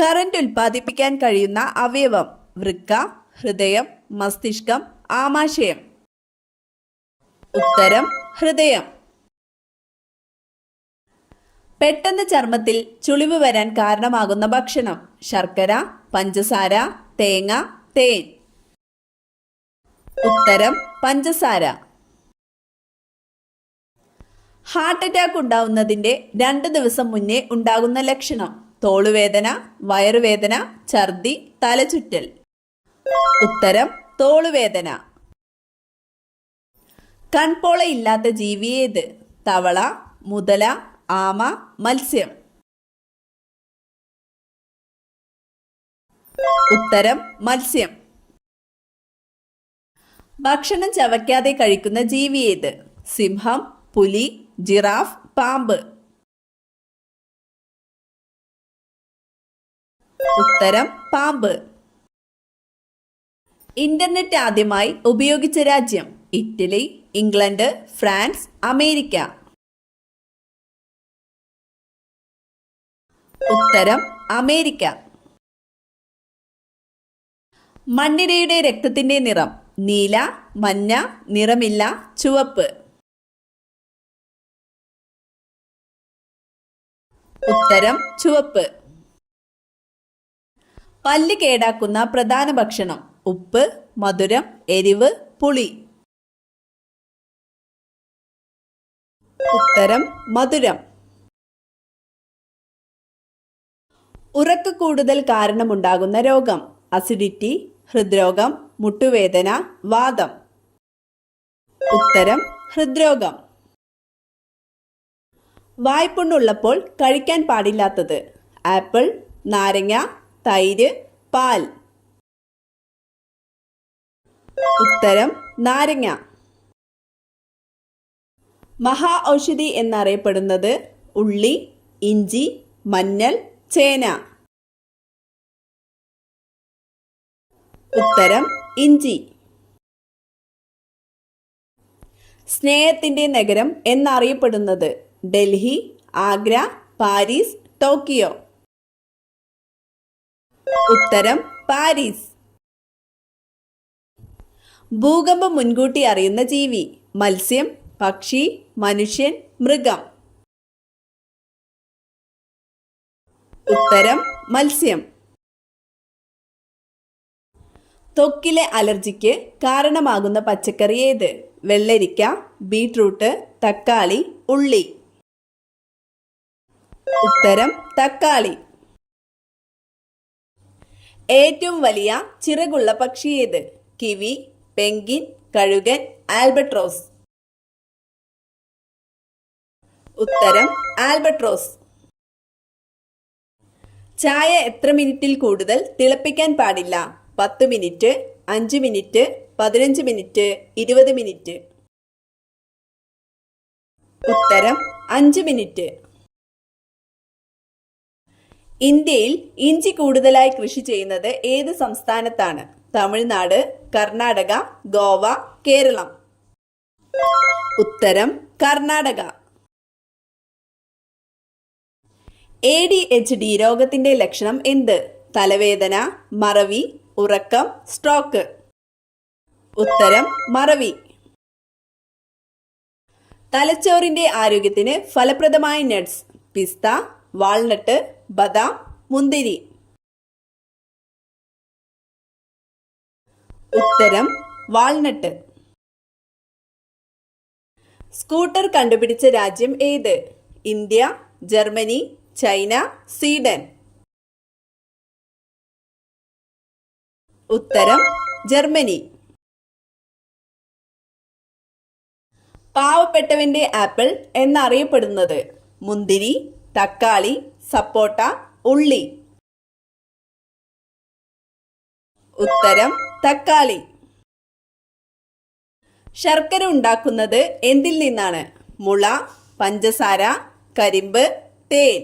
Current ഉൽപ്പാദിപ്പിക്കാൻ കഴിയുന്ന അവയവം: വൃക്ക, ഹൃദയം, മസ്തിഷ്കം, ആമാശയം. ഉത്തരം ഹൃദയം. പെട്ടെന്ന് ചർമ്മത്തിൽ ചുളിവ് വരാൻ കാരണമാകുന്ന ഭക്ഷണം: ശർക്കര, പഞ്ചസാര, തേങ്ങ, തേൻ. ഉത്തരം പഞ്ചസാര. ഹാർട്ട് അറ്റാക്ക് ഉണ്ടാവുന്നതിന്റെ 2 ദിവസം മുന്നേ ഉണ്ടാകുന്ന ലക്ഷണം: തോളുവേദന, വയറുവേദന, ഛർദി, തലചുറ്റൽ. ഉത്തരം തോളുവേദന. കൺപോളയില്ലാത്ത ജീവി ഏത്? തവള, മുതല, ആമ, മത്സ്യം. ഉത്തരം മത്സ്യം. ഭക്ഷണം ചവയ്ക്കാതെ കഴിക്കുന്ന ജീവി ഏത്? സിംഹം, പുലി, ജിറാഫ്, പാമ്പ്. ഉത്തരം പാമ്പ്. ഇന്റർനെറ്റ് ആദ്യമായി ഉപയോഗിച്ച രാജ്യം: ഇറ്റലി, ഇംഗ്ലണ്ട്, ഫ്രാൻസ്, അമേരിക്ക. ഉത്തരം അമേരിക്ക. മണ്ണിരയുടെ രക്തത്തിന്റെ നിറം: നീല, മഞ്ഞ, നിറമില്ല, ചുവപ്പ്. ഉത്തരം ചുവപ്പ്. പല്ല് കേടാക്കുന്ന പ്രധാന ഭക്ഷണം: ഉപ്പ്, മധുരം, എരിവ്, പുളി. ഉത്തരം മധുരം. ഉറക്ക കൂടുതൽ കാരണമുണ്ടാകുന്ന രോഗം: അസിഡിറ്റി, ഹൃദ്രോഗം, മുട്ടുവേദന, വാതം. ഉത്തരം ഹൃദ്രോഗം. വായ്പുണ്ണുള്ളപ്പോൾ കഴിക്കാൻ പാടില്ലാത്തത്: ആപ്പിൾ, നാരങ്ങ, തൈര്, പാൽ. ഉത്തരം നാരങ്ങ. മഹാ ഔഷധി എന്നറിയപ്പെടുന്നത്: ഉള്ളി, ഇഞ്ചി, മഞ്ഞൾ, ചേന. ഉത്തരം ഇഞ്ചി. സ്നേഹത്തിന്റെ നഗരം എന്നറിയപ്പെടുന്നത്: ഡൽഹി, ആഗ്ര, പാരീസ്, ടോക്കിയോ. ഉത്തരം പാരീസ്. ഭൂകമ്പം മുൻകൂട്ടി അറിയുന്ന ജീവി: മത്സ്യം, പക്ഷി, മനുഷ്യൻ, മൃഗം. ഉത്തരം മത്സ്യം. ത്വക്കിലെ അലർജിക്ക് കാരണമാകുന്ന പച്ചക്കറി ഏത്? വെള്ളരിക്ക, ബീട്രൂട്ട്, തക്കാളി, ഉള്ളി. ഉത്തരം തക്കാളി. ഏറ്റവും വലിയ ചിറകുള്ള പക്ഷി ഏത്? കിവി, പെൻഗ്വിൻ, കഴുകൻ, ആൽബട്രോസ്. ഉത്തരം ആൽബട്രോസ്. ചായ എത്ര മിനിറ്റിൽ കൂടുതൽ തിളപ്പിക്കാൻ പാടില്ല? 10 മിനിറ്റ്, 5 മിനിറ്റ്, 15 മിനിറ്റ്, 20 മിനിറ്റ്. ഉത്തരം 5 മിനിറ്റ്. ഇന്ത്യയിൽ ഇഞ്ചി കൂടുതലായി കൃഷി ചെയ്യുന്നത് ഏത് സംസ്ഥാനത്താണ്? തമിഴ്നാട്, കർണാടക, ഗോവ, കേരളം. ഉത്തരം കർണാടക. ADHD രോഗത്തിന്റെ ലക്ഷണം എന്ത്? തലവേദന, മറവി, ഉറക്കം, സ്ട്രോക്ക്. ഉത്തരം മറവി. തലച്ചോറിന്റെ ആരോഗ്യത്തിന് ഫലപ്രദമായ നട്ട്സ്: പിസ്ത, വാൾനട്ട്, ബദാം, മുന്തിരി. ഉത്തരം വാൾനട്ട്. സ്കൂട്ടർ കണ്ടുപിടിച്ച രാജ്യം ഏത്? India, Germany, China, Sweden. ഉത്തരം ജർമ്മനി. പാവപ്പെട്ടവന്റെ ആപ്പിൾ എന്നറിയപ്പെടുന്നത്: മുന്തിരി, തക്കാളി, സപ്പോട്ട, ഉള്ളി. ഉത്തരം തക്കാളി. ശർക്കര ഉണ്ടാക്കുന്നത് എന്തിൽ നിന്നാണ്? മുള, പഞ്ചസാര, കരിമ്പ്, തേൻ.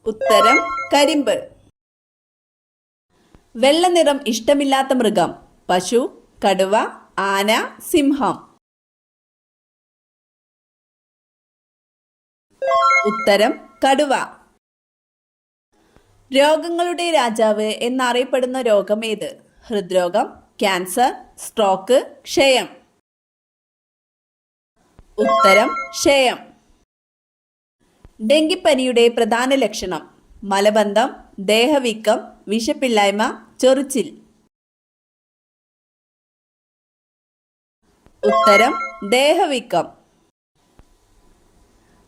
ഉത്തരം കരിമ്പ്. വെള്ള നിറം ഇഷ്ടമില്ലാത്ത മൃഗം: പശു, കടുവ, ആന, സിംഹം. ഉത്തരം കടുവ. രോഗങ്ങളുടെ രാജാവ് എന്നറിയപ്പെടുന്ന രോഗം ഏത്? ഹൃദ്രോഗം, ക്യാൻസർ, സ്ട്രോക്ക്, ക്ഷയം. ഉത്തരം ക്ഷയം. ഡെങ്കിപ്പനിയുടെ പ്രധാന ലക്ഷണം? മലബന്ധം, ദേഹവീക്കം, വിശപ്പില്ലായ്മ, ചൊറിച്ചിൽ. ഉത്തരം ദേഹവീക്കം.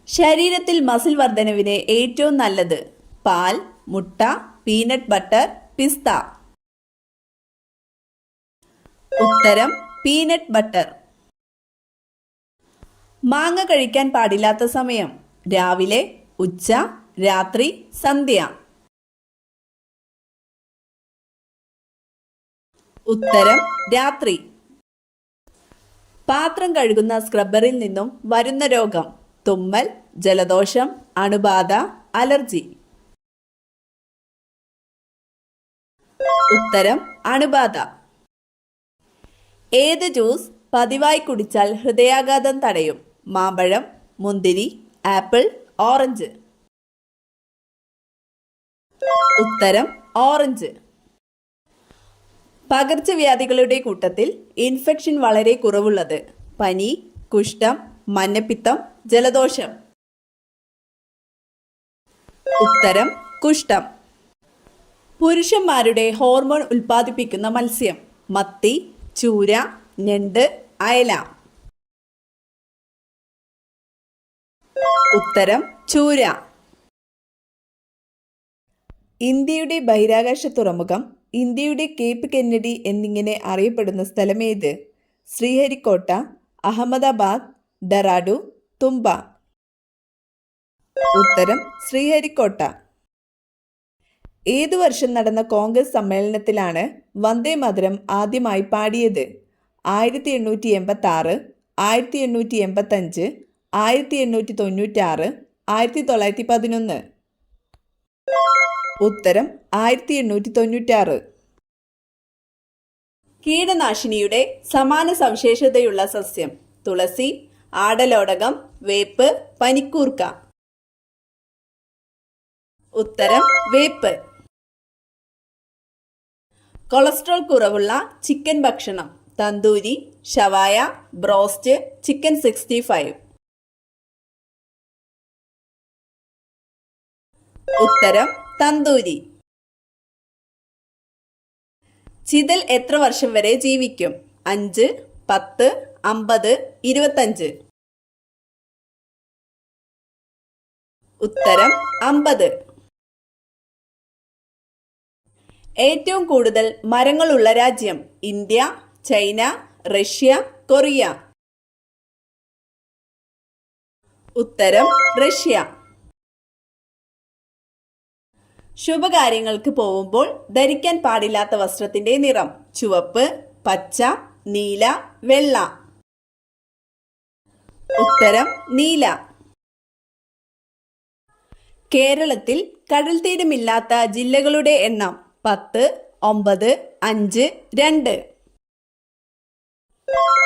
ശരീരത്തിൽ മസിൽ വർധനവിന് ഏറ്റവും നല്ലത്? പാൽ, മുട്ട, പീനട്ട് ബട്ടർ, പിസ്ത. ഉത്തരം പീനട്ട് ബട്ടർ. മാങ്ങ കഴിക്കാൻ പാടില്ലാത്ത സമയം? രാവിലെ, ഉച്ച, രാത്രി, സന്ധ്യ. ഉത്തരം രാത്രി. പാത്രം കഴുകുന്ന സ്ക്രബ്ബറിൽ നിന്നും വരുന്ന രോഗം? തുമ്മൽ, ജലദോഷം, അണുബാധ, അലർജി. ഉത്തരം അണുബാധ. ഏത് ജ്യൂസ് പതിവായി കുടിച്ചാൽ ഹൃദയാഘാതം തടയും? മാമ്പഴം, മുന്തിരി, ആപ്പിൾ, ഓറഞ്ച്. ഉത്തരം ഓറഞ്ച്. പകർച്ചവ്യാധികളുടെ കൂട്ടത്തിൽ ഇൻഫെക്ഷൻ വളരെ കുറവുള്ളത്? പനി, കുഷ്ഠം, മഞ്ഞപ്പിത്തം, ജലദോഷം. ഉത്തരം കുഷ്ഠം. പുരുഷന്മാരുടെ ഹോർമോൺ ഉൽപ്പാദിപ്പിക്കുന്ന മത്സ്യം? മത്തി, ചൂര, ഞണ്ട്, അയല. ഉത്തരം ചൂര. ഇന്ത്യയുടെ ബഹിരാകാശ തുറമുഖം, ഇന്ത്യയുടെ കേപ്പ് കെന്നഡി എന്നിങ്ങനെ അറിയപ്പെടുന്ന സ്ഥലമേത്? ശ്രീഹരിക്കോട്ട, അഹമ്മദാബാദ്, ഡെറാഡു, തുമ്പ. ഉത്തരം ശ്രീഹരിക്കോട്ട. ഏതു വർഷം നടന്ന കോൺഗ്രസ് സമ്മേളനത്തിലാണ് വന്ദേ മാതരം ആദ്യമായി പാടിയത്? 1886, 1885, 1896, 1911. ഉത്തരം 1896. കീടനാശിനിയുടെ സമാന സവിശേഷതയുള്ള സസ്യം? തുളസി, ആടലോടകം, വേപ്പ്, പനിക്കൂർക്ക. ഉത്തരം വേപ്പ്. കൊളസ്ട്രോൾ കുറവുള്ള ചിക്കൻ ഭക്ഷണം? തന്തൂരി, ഷവായ, ബ്രോസ്റ്റ്, ചിക്കൻ 65. ഉത്തരം തന്തൂരി. ചിതൽ എത്ര വർഷം വരെ ജീവിക്കും? 5, 10, 50, 25. ഉത്തരം 50. ഏറ്റവും കൂടുതൽ മരങ്ങളുള്ള രാജ്യം? India, China, Russia, Korea. ഉത്തരം റഷ്യ. ശുഭകാര്യങ്ങൾക്ക് പോകുമ്പോൾ ധരിക്കാൻ പാടില്ലാത്ത വസ്ത്രത്തിന്റെ നിറം? ചുവപ്പ്, പച്ച, നീല, വെള്ള. ഉത്തരം നീല. കേരളത്തിൽ കടൽത്തീരമില്ലാത്ത ജില്ലകളുടെ എണ്ണം? 10, 9, 5, 2.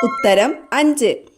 ഉത്തരം 5.